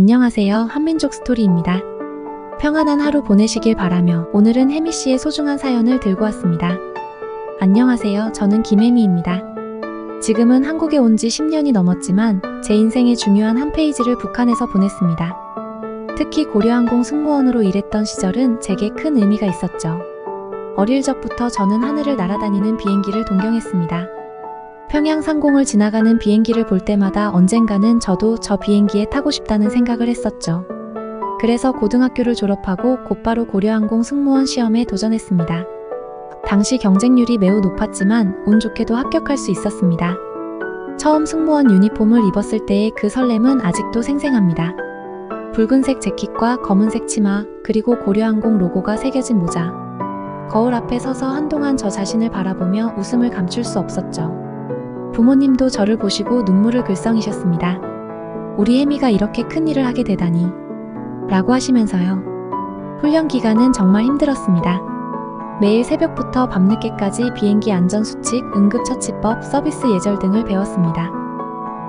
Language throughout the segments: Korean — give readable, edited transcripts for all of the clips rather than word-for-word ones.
안녕하세요. 한민족 스토리입니다. 평안한 하루 보내시길 바라며 오늘은 혜미씨의 소중한 사연을 들고 왔습니다. 안녕하세요. 저는 김혜미입니다. 지금은 한국에 온 지 10년이 넘었지만 제 인생의 중요한 한 페이지를 북한에서 보냈습니다. 특히 고려항공 승무원으로 일했던 시절은 제게 큰 의미가 있었죠. 어릴 적부터 저는 하늘을 날아다니는 비행기를 동경했습니다. 평양 상공을 지나가는 비행기를 볼 때마다 언젠가는 저도 저 비행기에 타고 싶다는 생각을 했었죠. 그래서 고등학교를 졸업하고 곧바로 고려항공 승무원 시험에 도전했습니다. 당시 경쟁률이 매우 높았지만 운 좋게도 합격할 수 있었습니다. 처음 승무원 유니폼을 입었을 때의 그 설렘은 아직도 생생합니다. 붉은색 재킷과 검은색 치마, 그리고 고려항공 로고가 새겨진 모자. 거울 앞에 서서 한동안 저 자신을 바라보며 웃음을 감출 수 없었죠. 부모님도 저를 보시고 눈물을 글썽이셨습니다. 우리 혜미가 이렇게 큰 일을 하게 되다니 라고 하시면서요. 훈련 기간은 정말 힘들었습니다. 매일 새벽부터 밤늦게까지 비행기 안전수칙, 응급처치법, 서비스 예절 등을 배웠습니다.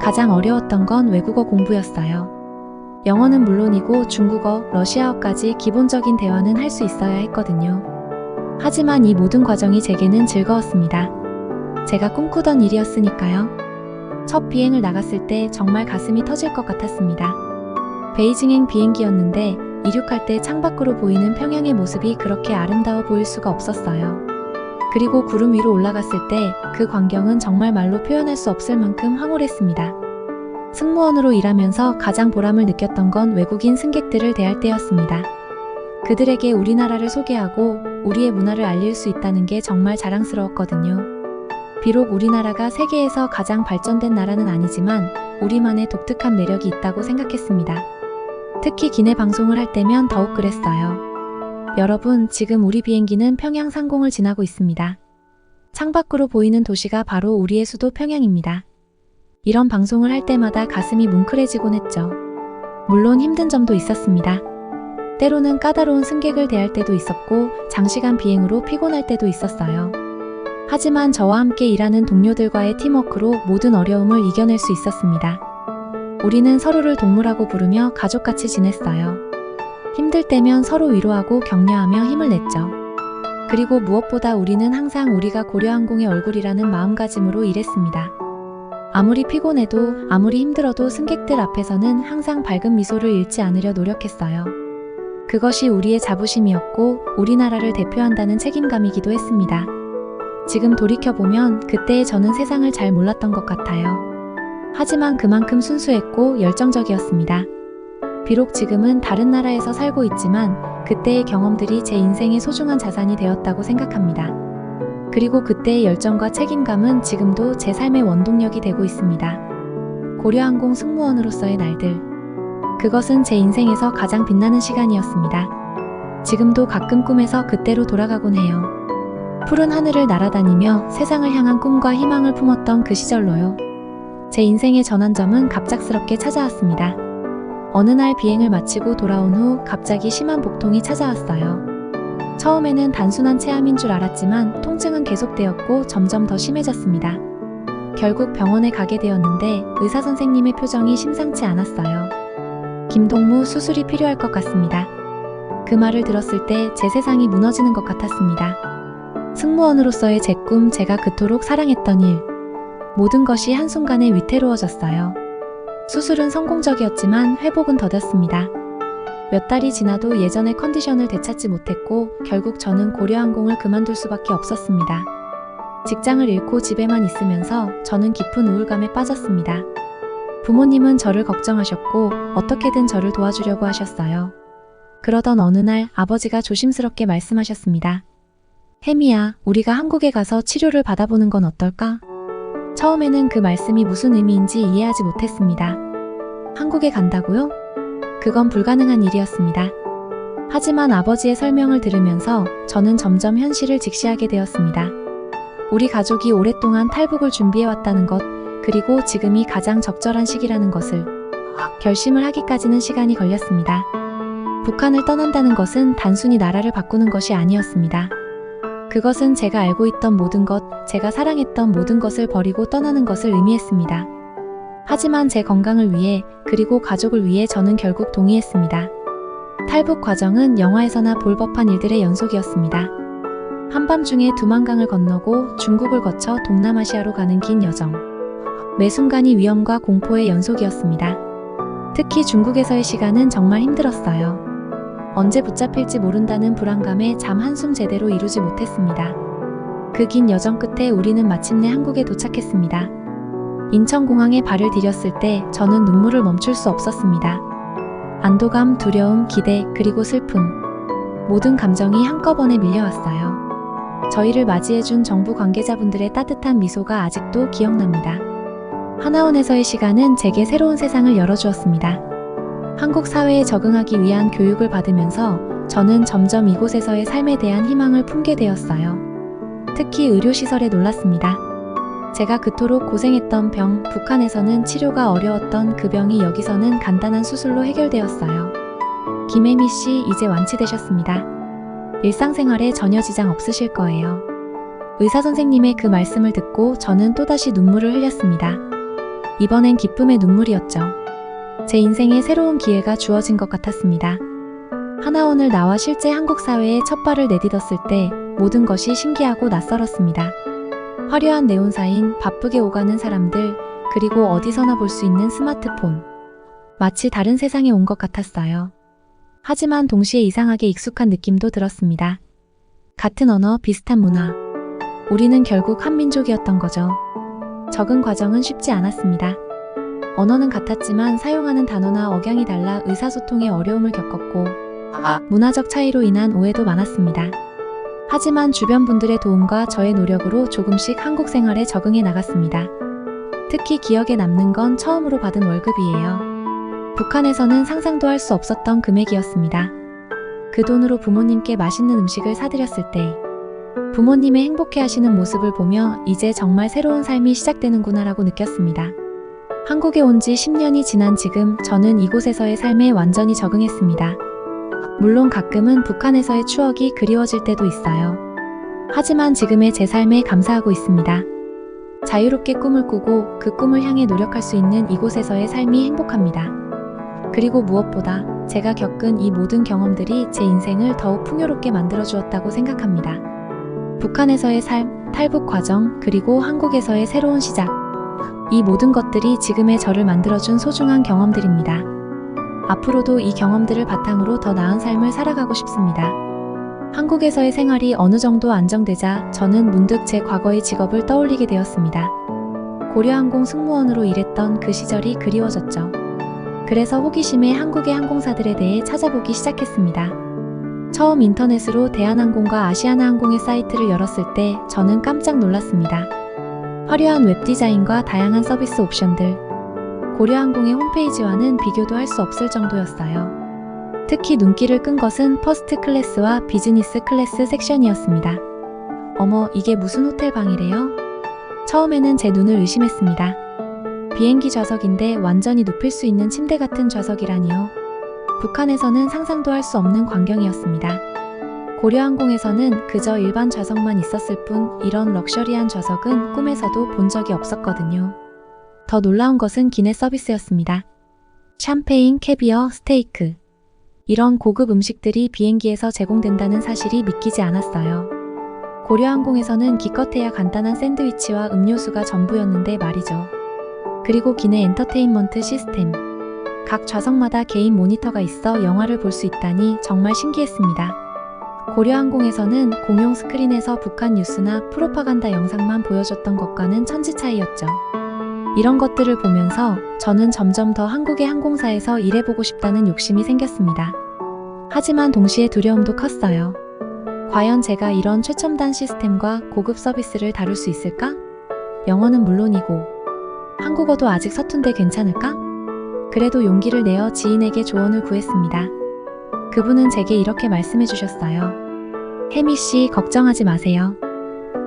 가장 어려웠던 건 외국어 공부였어요. 영어는 물론이고 중국어, 러시아어까지 기본적인 대화는 할 수 있어야 했거든요. 하지만 이 모든 과정이 제게는 즐거웠습니다. 제가 꿈꾸던 일이었으니까요. 첫 비행을 나갔을 때 정말 가슴이 터질 것 같았습니다. 베이징행 비행기였는데 이륙할 때 창밖으로 보이는 평양의 모습이 그렇게 아름다워 보일 수가 없었어요. 그리고 구름 위로 올라갔을 때 그 광경은 정말 말로 표현할 수 없을 만큼 황홀했습니다. 승무원으로 일하면서 가장 보람을 느꼈던 건 외국인 승객들을 대할 때였습니다. 그들에게 우리나라를 소개하고 우리의 문화를 알릴 수 있다는 게 정말 자랑스러웠거든요. 비록 우리나라가 세계에서 가장 발전된 나라는 아니지만 우리만의 독특한 매력이 있다고 생각했습니다. 특히 기내 방송을 할 때면 더욱 그랬어요. 여러분, 지금 우리 비행기는 평양 상공을 지나고 있습니다. 창밖으로 보이는 도시가 바로 우리의 수도 평양입니다. 이런 방송을 할 때마다 가슴이 뭉클해지곤 했죠. 물론 힘든 점도 있었습니다. 때로는 까다로운 승객을 대할 때도 있었고 장시간 비행으로 피곤할 때도 있었어요. 하지만 저와 함께 일하는 동료들과의 팀워크로 모든 어려움을 이겨낼 수 있었습니다. 우리는 서로를 동무라고 부르며 가족같이 지냈어요. 힘들 때면 서로 위로하고 격려하며 힘을 냈죠. 그리고 무엇보다 우리는 항상 우리가 고려항공의 얼굴이라는 마음가짐으로 일했습니다. 아무리 피곤해도 아무리 힘들어도 승객들 앞에서는 항상 밝은 미소를 잃지 않으려 노력했어요. 그것이 우리의 자부심이었고 우리나라를 대표한다는 책임감이기도 했습니다. 지금 돌이켜보면 그때의 저는 세상을 잘 몰랐던 것 같아요. 하지만 그만큼 순수했고 열정적이었습니다. 비록 지금은 다른 나라에서 살고 있지만 그때의 경험들이 제 인생의 소중한 자산이 되었다고 생각합니다. 그리고 그때의 열정과 책임감은 지금도 제 삶의 원동력이 되고 있습니다. 고려항공 승무원으로서의 날들. 그것은 제 인생에서 가장 빛나는 시간이었습니다. 지금도 가끔 꿈에서 그때로 돌아가곤 해요. 푸른 하늘을 날아다니며 세상을 향한 꿈과 희망을 품었던 그 시절로요. 제 인생의 전환점은 갑작스럽게 찾아왔습니다. 어느 날 비행을 마치고 돌아온 후 갑자기 심한 복통이 찾아왔어요. 처음에는 단순한 체함인 줄 알았지만 통증은 계속되었고 점점 더 심해졌습니다. 결국 병원에 가게 되었는데 의사 선생님의 표정이 심상치 않았어요. 김동무, 수술이 필요할 것 같습니다. 그 말을 들었을 때 제 세상이 무너지는 것 같았습니다. 승무원으로서의 제 꿈, 제가 그토록 사랑했던 일. 모든 것이 한순간에 위태로워졌어요. 수술은 성공적이었지만 회복은 더뎠습니다. 몇 달이 지나도 예전의 컨디션을 되찾지 못했고 결국 저는 고려항공을 그만둘 수밖에 없었습니다. 직장을 잃고 집에만 있으면서 저는 깊은 우울감에 빠졌습니다. 부모님은 저를 걱정하셨고 어떻게든 저를 도와주려고 하셨어요. 그러던 어느 날 아버지가 조심스럽게 말씀하셨습니다. 혜미야, 우리가 한국에 가서 치료를 받아보는 건 어떨까? 처음에는 그 말씀이 무슨 의미인지 이해하지 못했습니다. 한국에 간다고요? 그건 불가능한 일이었습니다. 하지만 아버지의 설명을 들으면서 저는 점점 현실을 직시하게 되었습니다. 우리 가족이 오랫동안 탈북을 준비해왔다는 것, 그리고 지금이 가장 적절한 시기라는 것을 결심을 하기까지는 시간이 걸렸습니다. 북한을 떠난다는 것은 단순히 나라를 바꾸는 것이 아니었습니다. 그것은 제가 알고 있던 모든 것, 제가 사랑했던 모든 것을 버리고 떠나는 것을 의미했습니다. 하지만 제 건강을 위해 그리고 가족을 위해 저는 결국 동의했습니다. 탈북 과정은 영화에서나 볼 법한 일들의 연속이었습니다. 한밤중에 두만강을 건너고 중국을 거쳐 동남아시아로 가는 긴 여정. 매 순간이 위험과 공포의 연속이었습니다. 특히 중국에서의 시간은 정말 힘들었어요. 언제 붙잡힐지 모른다는 불안감에 잠 한숨 제대로 이루지 못했습니다. 그 긴 여정 끝에 우리는 마침내 한국에 도착했습니다. 인천공항에 발을 디뎠을 때 저는 눈물을 멈출 수 없었습니다. 안도감, 두려움, 기대, 그리고 슬픔. 모든 감정이 한꺼번에 밀려왔어요. 저희를 맞이해준 정부 관계자분들의 따뜻한 미소가 아직도 기억납니다. 하나원에서의 시간은 제게 새로운 세상을 열어주었습니다. 한국 사회에 적응하기 위한 교육을 받으면서 저는 점점 이곳에서의 삶에 대한 희망을 품게 되었어요. 특히 의료시설에 놀랐습니다. 제가 그토록 고생했던 병, 북한에서는 치료가 어려웠던 그 병이 여기서는 간단한 수술로 해결되었어요. 김혜미 씨, 이제 완치되셨습니다. 일상생활에 전혀 지장 없으실 거예요. 의사 선생님의 그 말씀을 듣고 저는 또다시 눈물을 흘렸습니다. 이번엔 기쁨의 눈물이었죠. 제 인생에 새로운 기회가 주어진 것 같았습니다. 하나원을 나와 실제 한국 사회에 첫 발을 내딛었을 때 모든 것이 신기하고 낯설었습니다. 화려한 네온사인, 바쁘게 오가는 사람들, 그리고 어디서나 볼 수 있는 스마트폰. 마치 다른 세상에 온 것 같았어요. 하지만 동시에 이상하게 익숙한 느낌도 들었습니다. 같은 언어, 비슷한 문화. 우리는 결국 한 민족이었던 거죠. 적응 과정은 쉽지 않았습니다. 언어는 같았지만 사용하는 단어나 억양이 달라 의사소통에 어려움을 겪었고 문화적 차이로 인한 오해도 많았습니다. 하지만 주변 분들의 도움과 저의 노력으로 조금씩 한국 생활에 적응해 나갔습니다. 특히 기억에 남는 건 처음으로 받은 월급이에요. 북한에서는 상상도 할 수 없었던 금액이었습니다. 그 돈으로 부모님께 맛있는 음식을 사드렸을 때 부모님의 행복해하시는 모습을 보며 이제 정말 새로운 삶이 시작되는구나라고 느꼈습니다. 한국에 온 지 10년이 지난 지금 저는 이곳에서의 삶에 완전히 적응했습니다. 물론 가끔은 북한에서의 추억이 그리워질 때도 있어요. 하지만 지금의 제 삶에 감사하고 있습니다. 자유롭게 꿈을 꾸고 그 꿈을 향해 노력할 수 있는 이곳에서의 삶이 행복합니다. 그리고 무엇보다 제가 겪은 이 모든 경험들이 제 인생을 더욱 풍요롭게 만들어주었다고 생각합니다. 북한에서의 삶, 탈북 과정, 그리고 한국에서의 새로운 시작. 이 모든 것들이 지금의 저를 만들어준 소중한 경험들입니다. 앞으로도 이 경험들을 바탕으로 더 나은 삶을 살아가고 싶습니다. 한국에서의 생활이 어느 정도 안정되자 저는 문득 제 과거의 직업을 떠올리게 되었습니다. 고려항공 승무원으로 일했던 그 시절이 그리워졌죠. 그래서 호기심에 한국의 항공사들에 대해 찾아보기 시작했습니다. 처음 인터넷으로 대한항공과 아시아나항공의 사이트를 열었을 때 저는 깜짝 놀랐습니다. 화려한 웹디자인과 다양한 서비스 옵션들. 고려항공의 홈페이지와는 비교도 할 수 없을 정도였어요. 특히 눈길을 끈 것은 퍼스트 클래스와 비즈니스 클래스 섹션이었습니다. 어머, 이게 무슨 호텔 방이래요? 처음에는 제 눈을 의심했습니다. 비행기 좌석인데 완전히 눕힐 수 있는 침대 같은 좌석이라니요. 북한에서는 상상도 할 수 없는 광경이었습니다. 고려항공에서는 그저 일반 좌석만 있었을 뿐 이런 럭셔리한 좌석은 꿈에서도 본 적이 없었거든요. 더 놀라운 것은 기내 서비스였습니다. 샴페인, 캐비어, 스테이크. 이런 고급 음식들이 비행기에서 제공된다는 사실이 믿기지 않았어요. 고려항공에서는 기껏해야 간단한 샌드위치와 음료수가 전부였는데 말이죠. 그리고 기내 엔터테인먼트 시스템. 각 좌석마다 개인 모니터가 있어 영화를 볼 수 있다니 정말 신기했습니다. 고려항공에서는 공용 스크린에서 북한 뉴스나 프로파간다 영상만 보여줬던 것과는 천지 차이였죠. 이런 것들을 보면서 저는 점점 더 한국의 항공사에서 일해보고 싶다는 욕심이 생겼습니다. 하지만 동시에 두려움도 컸어요. 과연 제가 이런 최첨단 시스템과 고급 서비스를 다룰 수 있을까? 영어는 물론이고 한국어도 아직 서툰데 괜찮을까? 그래도 용기를 내어 지인에게 조언을 구했습니다. 그분은 제게 이렇게 말씀해 주셨어요. 혜미 씨, 걱정하지 마세요.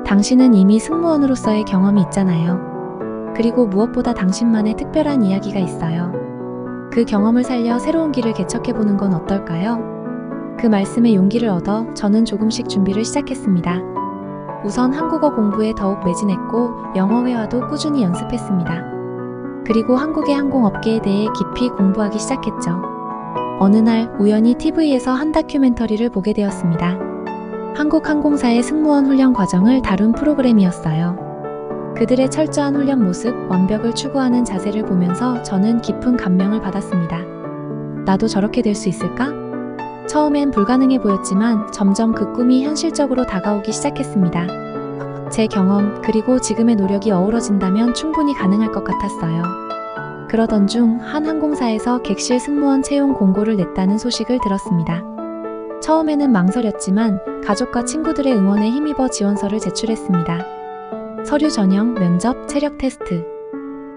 당신은 이미 승무원으로서의 경험이 있잖아요. 그리고 무엇보다 당신만의 특별한 이야기가 있어요. 그 경험을 살려 새로운 길을 개척해보는 건 어떨까요? 그 말씀에 용기를 얻어 저는 조금씩 준비를 시작했습니다. 우선 한국어 공부에 더욱 매진했고 영어 회화도 꾸준히 연습했습니다. 그리고 한국의 항공업계에 대해 깊이 공부하기 시작했죠. 어느 날 우연히 TV에서 한 다큐멘터리를 보게 되었습니다. 한국 항공사의 승무원 훈련 과정을 다룬 프로그램이었어요. 그들의 철저한 훈련 모습, 완벽을 추구하는 자세를 보면서 저는 깊은 감명을 받았습니다. 나도 저렇게 될 수 있을까? 처음엔 불가능해 보였지만 점점 그 꿈이 현실적으로 다가오기 시작했습니다. 제 경험 그리고 지금의 노력이 어우러진다면 충분히 가능할 것 같았어요. 그러던 중 한 항공사에서 객실 승무원 채용 공고를 냈다는 소식을 들었습니다. 처음에는 망설였지만 가족과 친구들의 응원에 힘입어 지원서를 제출했습니다. 서류 전형, 면접, 체력 테스트.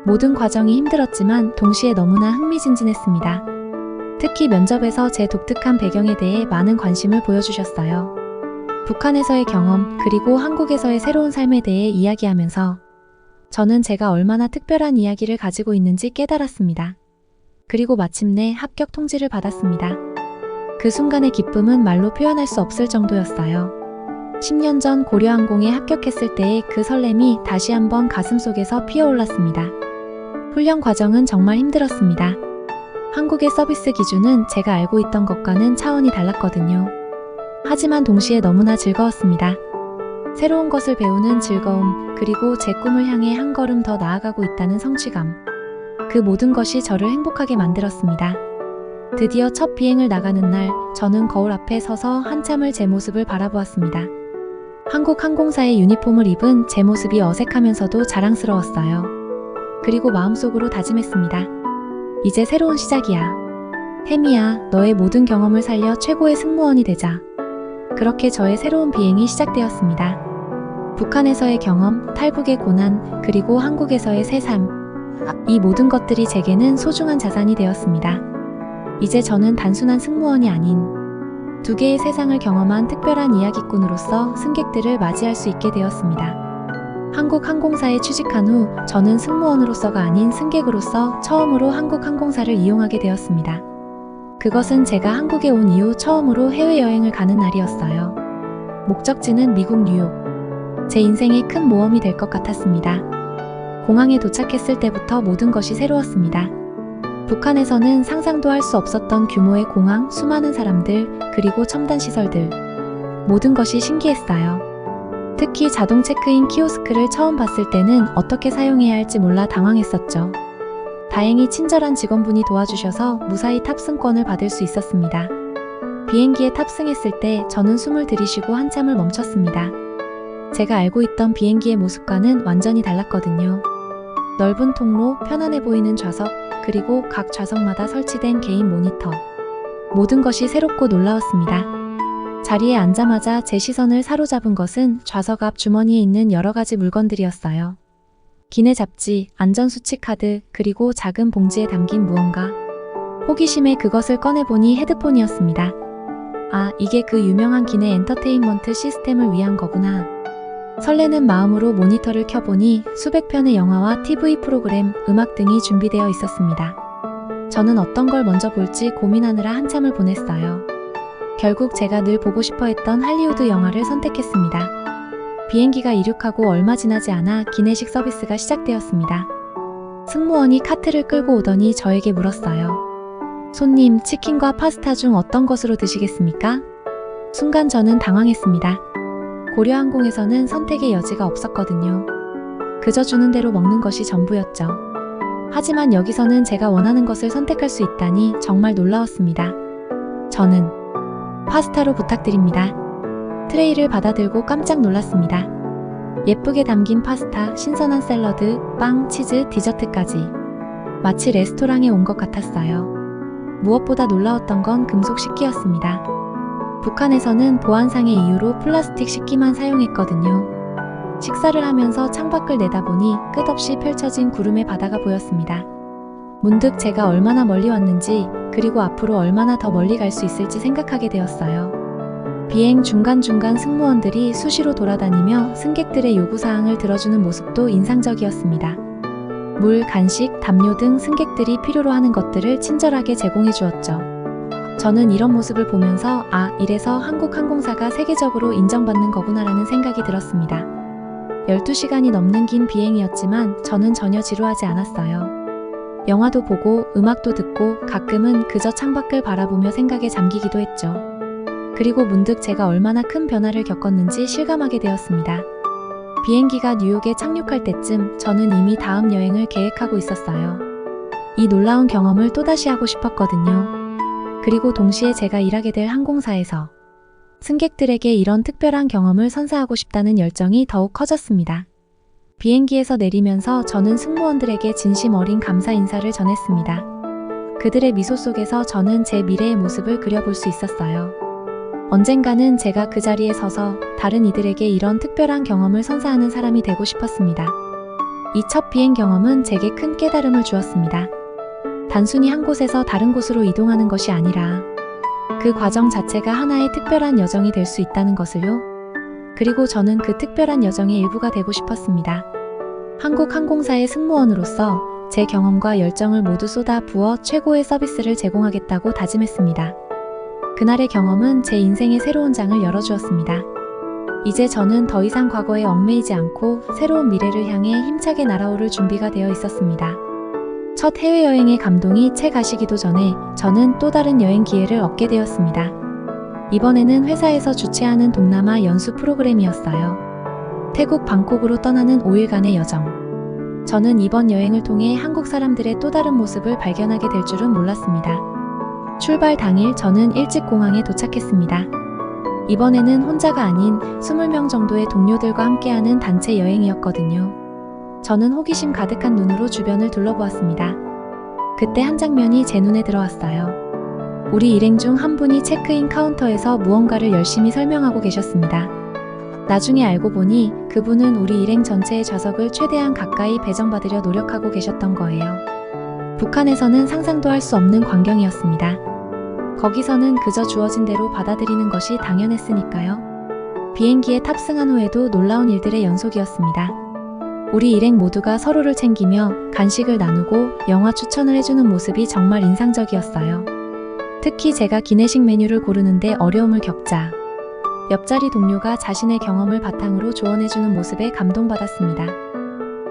모든 과정이 힘들었지만 동시에 너무나 흥미진진했습니다. 특히 면접에서 제 독특한 배경에 대해 많은 관심을 보여주셨어요. 북한에서의 경험 그리고 한국에서의 새로운 삶에 대해 이야기하면서 저는 제가 얼마나 특별한 이야기를 가지고 있는지 깨달았습니다. 그리고 마침내 합격 통지를 받았습니다. 그 순간의 기쁨은 말로 표현할 수 없을 정도였어요. 10년 전 고려항공에 합격했을 때의 그 설렘이 다시 한번 가슴속에서 피어올랐습니다. 훈련 과정은 정말 힘들었습니다. 한국의 서비스 기준은 제가 알고 있던 것과는 차원이 달랐거든요. 하지만 동시에 너무나 즐거웠습니다. 새로운 것을 배우는 즐거움, 그리고 제 꿈을 향해 한 걸음 더 나아가고 있다는 성취감. 그 모든 것이 저를 행복하게 만들었습니다. 드디어 첫 비행을 나가는 날, 저는 거울 앞에 서서 한참을 제 모습을 바라보았습니다. 한국 항공사의 유니폼을 입은 제 모습이 어색하면서도 자랑스러웠어요. 그리고 마음속으로 다짐했습니다. 이제 새로운 시작이야. 혜미야, 너의 모든 경험을 살려 최고의 승무원이 되자. 그렇게 저의 새로운 비행이 시작되었습니다. 북한에서의 경험, 탈북의 고난, 그리고 한국에서의 새 삶. 이 모든 것들이 제게는 소중한 자산이 되었습니다. 이제 저는 단순한 승무원이 아닌 두 개의 세상을 경험한 특별한 이야기꾼으로서 승객들을 맞이할 수 있게 되었습니다. 한국 항공사에 취직한 후 저는 승무원으로서가 아닌 승객으로서 처음으로 한국 항공사를 이용하게 되었습니다. 그것은 제가 한국에 온 이후 처음으로 해외여행을 가는 날이었어요. 목적지는 미국 뉴욕. 제 인생의 큰 모험이 될 것 같았습니다. 공항에 도착했을 때부터 모든 것이 새로웠습니다. 북한에서는 상상도 할 수 없었던 규모의 공항, 수많은 사람들, 그리고 첨단 시설들. 모든 것이 신기했어요. 특히 자동 체크인 키오스크를 처음 봤을 때는 어떻게 사용해야 할지 몰라 당황했었죠. 다행히 친절한 직원분이 도와주셔서 무사히 탑승권을 받을 수 있었습니다. 비행기에 탑승했을 때 저는 숨을 들이쉬고 한참을 멈췄습니다. 제가 알고 있던 비행기의 모습과는 완전히 달랐거든요. 넓은 통로, 편안해 보이는 좌석, 그리고 각 좌석마다 설치된 개인 모니터. 모든 것이 새롭고 놀라웠습니다. 자리에 앉자마자 제 시선을 사로잡은 것은 좌석 앞 주머니에 있는 여러 가지 물건들이었어요. 기내 잡지, 안전수칙 카드, 그리고 작은 봉지에 담긴 무언가. 호기심에 그것을 꺼내보니 헤드폰이었습니다. 아, 이게 그 유명한 기내 엔터테인먼트 시스템을 위한 거구나. 설레는 마음으로 모니터를 켜보니 수백 편의 영화와 TV 프로그램, 음악 등이 준비되어 있었습니다. 저는 어떤 걸 먼저 볼지 고민하느라 한참을 보냈어요. 결국 제가 늘 보고 싶어 했던 할리우드 영화를 선택했습니다. 비행기가 이륙하고 얼마 지나지 않아 기내식 서비스가 시작되었습니다. 승무원이 카트를 끌고 오더니 저에게 물었어요. 손님, 치킨과 파스타 중 어떤 것으로 드시겠습니까? 순간 저는 당황했습니다. 고려항공에서는 선택의 여지가 없었거든요. 그저 주는 대로 먹는 것이 전부였죠. 하지만 여기서는 제가 원하는 것을 선택할 수 있다니 정말 놀라웠습니다. 저는 파스타로 부탁드립니다. 트레이를 받아들고 깜짝 놀랐습니다. 예쁘게 담긴 파스타, 신선한 샐러드, 빵, 치즈, 디저트까지. 마치 레스토랑에 온 것 같았어요. 무엇보다 놀라웠던 건 금속 식기였습니다. 북한에서는 보안상의 이유로 플라스틱 식기만 사용했거든요. 식사를 하면서 창밖을 내다보니 끝없이 펼쳐진 구름의 바다가 보였습니다. 문득 제가 얼마나 멀리 왔는지, 그리고 앞으로 얼마나 더 멀리 갈 수 있을지 생각하게 되었어요. 비행 중간중간 승무원들이 수시로 돌아다니며 승객들의 요구사항을 들어주는 모습도 인상적이었습니다. 물, 간식, 담요 등 승객들이 필요로 하는 것들을 친절하게 제공해 주었죠. 저는 이런 모습을 보면서 이래서 한국 항공사가 세계적으로 인정받는 거구나라는 생각이 들었습니다. 12시간이 넘는 긴 비행이었지만 저는 전혀 지루하지 않았어요. 영화도 보고 음악도 듣고 가끔은 그저 창밖을 바라보며 생각에 잠기기도 했죠. 그리고 문득 제가 얼마나 큰 변화를 겪었는지 실감하게 되었습니다. 비행기가 뉴욕에 착륙할 때쯤 저는 이미 다음 여행을 계획하고 있었어요. 이 놀라운 경험을 또다시 하고 싶었거든요. 그리고 동시에 제가 일하게 될 항공사에서 승객들에게 이런 특별한 경험을 선사하고 싶다는 열정이 더욱 커졌습니다. 비행기에서 내리면서 저는 승무원들에게 진심 어린 감사 인사를 전했습니다. 그들의 미소 속에서 저는 제 미래의 모습을 그려볼 수 있었어요. 언젠가는 제가 그 자리에 서서 다른 이들에게 이런 특별한 경험을 선사하는 사람이 되고 싶었습니다. 이 첫 비행 경험은 제게 큰 깨달음을 주었습니다. 단순히 한 곳에서 다른 곳으로 이동하는 것이 아니라 그 과정 자체가 하나의 특별한 여정이 될 수 있다는 것을요. 그리고 저는 그 특별한 여정의 일부가 되고 싶었습니다. 한국 항공사의 승무원으로서 제 경험과 열정을 모두 쏟아 부어 최고의 서비스를 제공하겠다고 다짐했습니다. 그날의 경험은 제 인생의 새로운 장을 열어주었습니다. 이제 저는 더 이상 과거에 얽매이지 않고 새로운 미래를 향해 힘차게 날아오를 준비가 되어 있었습니다. 첫 해외여행의 감동이 채 가시기도 전에 저는 또 다른 여행 기회를 얻게 되었습니다. 이번에는 회사에서 주최하는 동남아 연수 프로그램이었어요. 태국 방콕으로 떠나는 5일간의 여정. 저는 이번 여행을 통해 한국 사람들의 또 다른 모습을 발견하게 될 줄은 몰랐습니다. 출발 당일 저는 일찍 공항에 도착했습니다. 이번에는 혼자가 아닌 20명 정도의 동료들과 함께하는 단체 여행이었거든요. 저는 호기심 가득한 눈으로 주변을 둘러보았습니다. 그때 한 장면이 제 눈에 들어왔어요. 우리 일행 중 한 분이 체크인 카운터에서 무언가를 열심히 설명하고 계셨습니다. 나중에 알고 보니 그분은 우리 일행 전체의 좌석을 최대한 가까이 배정받으려 노력하고 계셨던 거예요. 북한에서는 상상도 할 수 없는 광경이었습니다. 거기서는 그저 주어진 대로 받아들이는 것이 당연했으니까요. 비행기에 탑승한 후에도 놀라운 일들의 연속이었습니다. 우리 일행 모두가 서로를 챙기며 간식을 나누고 영화 추천을 해주는 모습이 정말 인상적이었어요. 특히 제가 기내식 메뉴를 고르는데 어려움을 겪자 옆자리 동료가 자신의 경험을 바탕으로 조언해주는 모습에 감동받았습니다.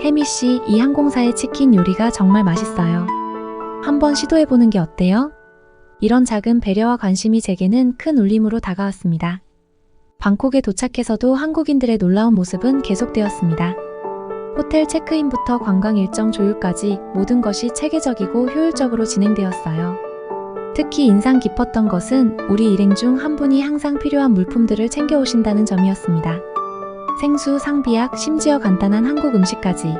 혜미 씨, 이 항공사의 치킨 요리가 정말 맛있어요. 한번 시도해보는 게 어때요? 이런 작은 배려와 관심이 제게는 큰 울림으로 다가왔습니다. 방콕에 도착해서도 한국인들의 놀라운 모습은 계속되었습니다. 호텔 체크인부터 관광 일정 조율까지 모든 것이 체계적이고 효율적으로 진행되었어요. 특히 인상 깊었던 것은 우리 일행 중 한 분이 항상 필요한 물품들을 챙겨오신다는 점이었습니다. 생수, 상비약, 심지어 간단한 한국 음식까지.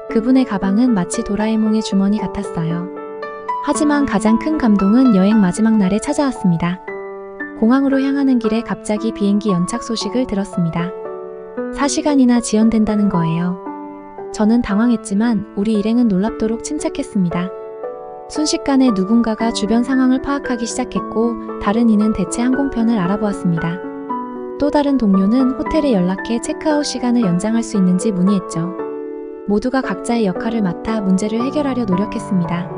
그분의 가방은 마치 도라에몽의 주머니 같았어요. 하지만 가장 큰 감동은 여행 마지막 날에 찾아왔습니다. 공항으로 향하는 길에 갑자기 비행기 연착 소식을 들었습니다. 4시간이나 지연된다는 거예요. 저는 당황했지만 우리 일행은 놀랍도록 침착했습니다. 순식간에 누군가가 주변 상황을 파악하기 시작했고 다른 이는 대체 항공편을 알아보았습니다. 또 다른 동료는 호텔에 연락해 체크아웃 시간을 연장할 수 있는지 문의했죠. 모두가 각자의 역할을 맡아 문제를 해결하려 노력했습니다.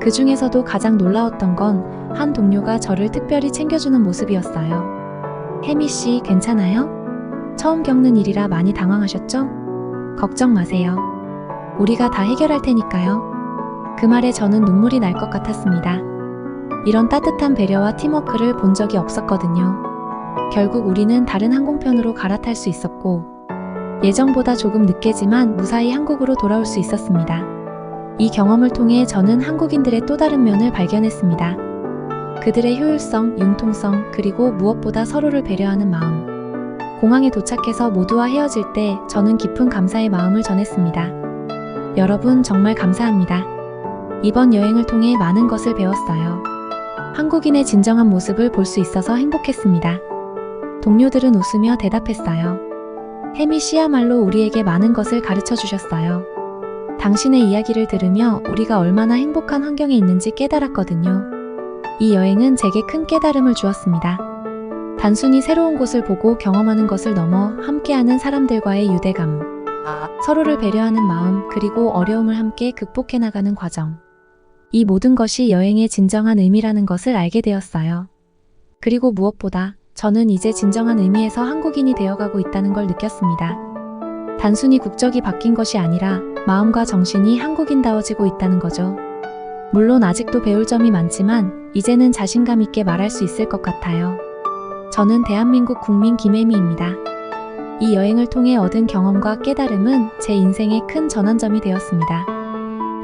그 중에서도 가장 놀라웠던 건 한 동료가 저를 특별히 챙겨주는 모습이었어요. 혜미 씨, 괜찮아요? 처음 겪는 일이라 많이 당황하셨죠? 걱정 마세요. 우리가 다 해결할 테니까요. 그 말에 저는 눈물이 날 것 같았습니다. 이런 따뜻한 배려와 팀워크를 본 적이 없었거든요. 결국 우리는 다른 항공편으로 갈아탈 수 있었고 예정보다 조금 늦게지만 무사히 한국으로 돌아올 수 있었습니다. 이 경험을 통해 저는 한국인들의 또 다른 면을 발견했습니다. 그들의 효율성, 융통성, 그리고 무엇보다 서로를 배려하는 마음. 공항에 도착해서 모두와 헤어질 때 저는 깊은 감사의 마음을 전했습니다. 여러분 정말 감사합니다. 이번 여행을 통해 많은 것을 배웠어요. 한국인의 진정한 모습을 볼 수 있어서 행복했습니다. 동료들은 웃으며 대답했어요. 혜미 씨야말로 우리에게 많은 것을 가르쳐 주셨어요. 당신의 이야기를 들으며 우리가 얼마나 행복한 환경에 있는지 깨달았거든요. 이 여행은 제게 큰 깨달음을 주었습니다. 단순히 새로운 곳을 보고 경험하는 것을 넘어 함께하는 사람들과의 유대감, 서로를 배려하는 마음, 그리고 어려움을 함께 극복해 나가는 과정. 이 모든 것이 여행의 진정한 의미라는 것을 알게 되었어요. 그리고 무엇보다 저는 이제 진정한 의미에서 한국인이 되어가고 있다는 걸 느꼈습니다. 단순히 국적이 바뀐 것이 아니라 마음과 정신이 한국인다워지고 있다는 거죠. 물론 아직도 배울 점이 많지만 이제는 자신감 있게 말할 수 있을 것 같아요. 저는 대한민국 국민 김혜미입니다. 이 여행을 통해 얻은 경험과 깨달음은 제 인생의 큰 전환점이 되었습니다.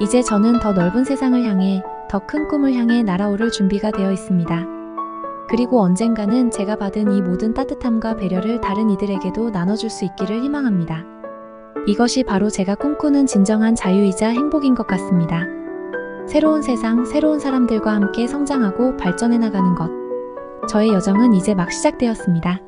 이제 저는 더 넓은 세상을 향해, 더 큰 꿈을 향해 날아오를 준비가 되어 있습니다. 그리고 언젠가는 제가 받은 이 모든 따뜻함과 배려를 다른 이들에게도 나눠줄 수 있기를 희망합니다. 이것이 바로 제가 꿈꾸는 진정한 자유이자 행복인 것 같습니다. 새로운 세상, 새로운 사람들과 함께 성장하고 발전해 나가는 것. 저의 여정은 이제 막 시작되었습니다.